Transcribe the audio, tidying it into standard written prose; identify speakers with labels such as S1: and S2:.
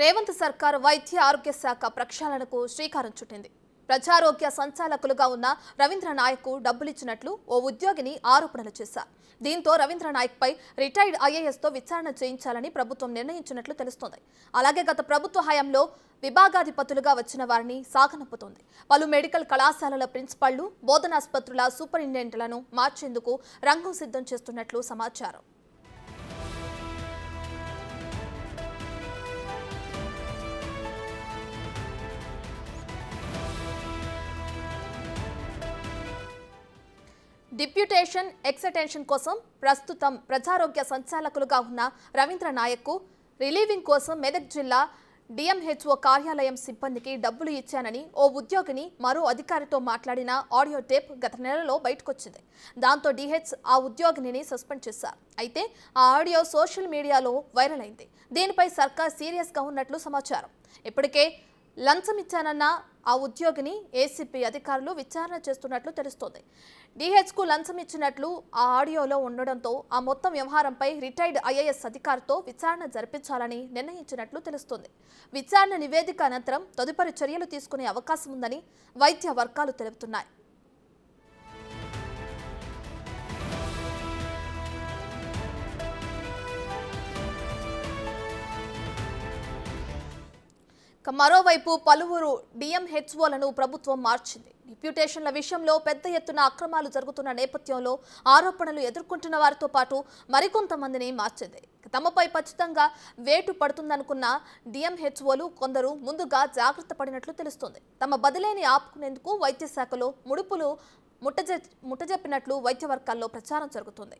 S1: రేవంత్ సర్కార్ వైద్య ఆరోగ్య శాఖ ప్రక్షాళనకు శ్రీకారం చుట్టింది. ప్రజారోగ్య సంచాలకులుగా ఉన్న రవీంద్ర నాయక్కు డబ్బులిచ్చినట్లు ఓ ఉద్యోగిని ఆరోపణలు చేశారు. దీంతో రవీంద్ర నాయక్పై రిటైర్డ్ ఐఏఎస్తో విచారణ చేయించాలని ప్రభుత్వం నిర్ణయించినట్లు తెలుస్తోంది. అలాగే గత ప్రభుత్వ హయాంలో విభాగాధిపతులుగా వచ్చిన వారిని సాగనంపుతోంది. పలు మెడికల్ కళాశాలల ప్రిన్సిపాళ్లు, బోధనాసుపత్రుల సూపరింటెండెంట్లను మార్చేందుకు రంగం సిద్ధం చేస్తున్నట్లు సమాచారం. డిప్యూటేషన్ ఎక్స్టెన్షన్ కోసం ప్రస్తుతం ప్రజారోగ్య సంచాలకులుగా ఉన్న రవీంద్ర నాయక్కు రిలీవింగ్ కోసం మెదక్ జిల్లా డిఎంహెచ్ఓ కార్యాలయం సిబ్బందికి డబ్బులు ఇచ్చానని ఓ ఉద్యోగిని మరో అధికారితో మాట్లాడిన ఆడియో టేప్ గత నెలలో బయటకొచ్చింది. దాంతో డిహెచ్ ఆ ఉద్యోగిని సస్పెండ్ చేశారు. అయితే ఆ ఆడియో సోషల్ మీడియాలో వైరల్ అయింది. దీనిపై సర్కార్ సీరియస్గా ఉన్నట్లు సమాచారం. ఇప్పటికే లంచం ఇచ్చానన్న ఆ ఉద్యోగిని ఏసీపీ అధికారులు విచారణ చేస్తున్నట్లు తెలుస్తోంది. డిహెచ్కు లంచం ఇచ్చినట్లు ఆ ఆడియోలో ఉండడంతో ఆ మొత్తం వ్యవహారంపై రిటైర్డ్ ఐఏఎస్ అధికారితో విచారణ జరిపించాలని నిర్ణయించినట్లు తెలుస్తోంది. విచారణ నివేదిక అనంతరం తదుపరి చర్యలు తీసుకునే అవకాశం ఉందని వైద్య వర్గాలు తెలుపుతున్నాయి. మరోవైపు పలువురు డిఎంహెచ్ఓలను ప్రభుత్వం మార్చింది. డిప్యూటేషన్ల విషయంలో పెద్ద ఎత్తున అక్రమాలు జరుగుతున్న నేపథ్యంలో ఆరోపణలు ఎదుర్కొంటున్న వారితో పాటు మరికొంతమందిని మార్చింది. తమపై ఖచ్చితంగా వేటు పడుతుందనుకున్న డిఎంహెచ్ఓలు కొందరు ముందుగా జాగ్రత్త పడినట్లు తెలుస్తోంది. తమ బదిలీని ఆపుకునేందుకు వైద్య శాఖలో ముడుపులు ముట్టజెప్పినట్లు వైద్య వర్గాల్లో ప్రచారం జరుగుతుంది.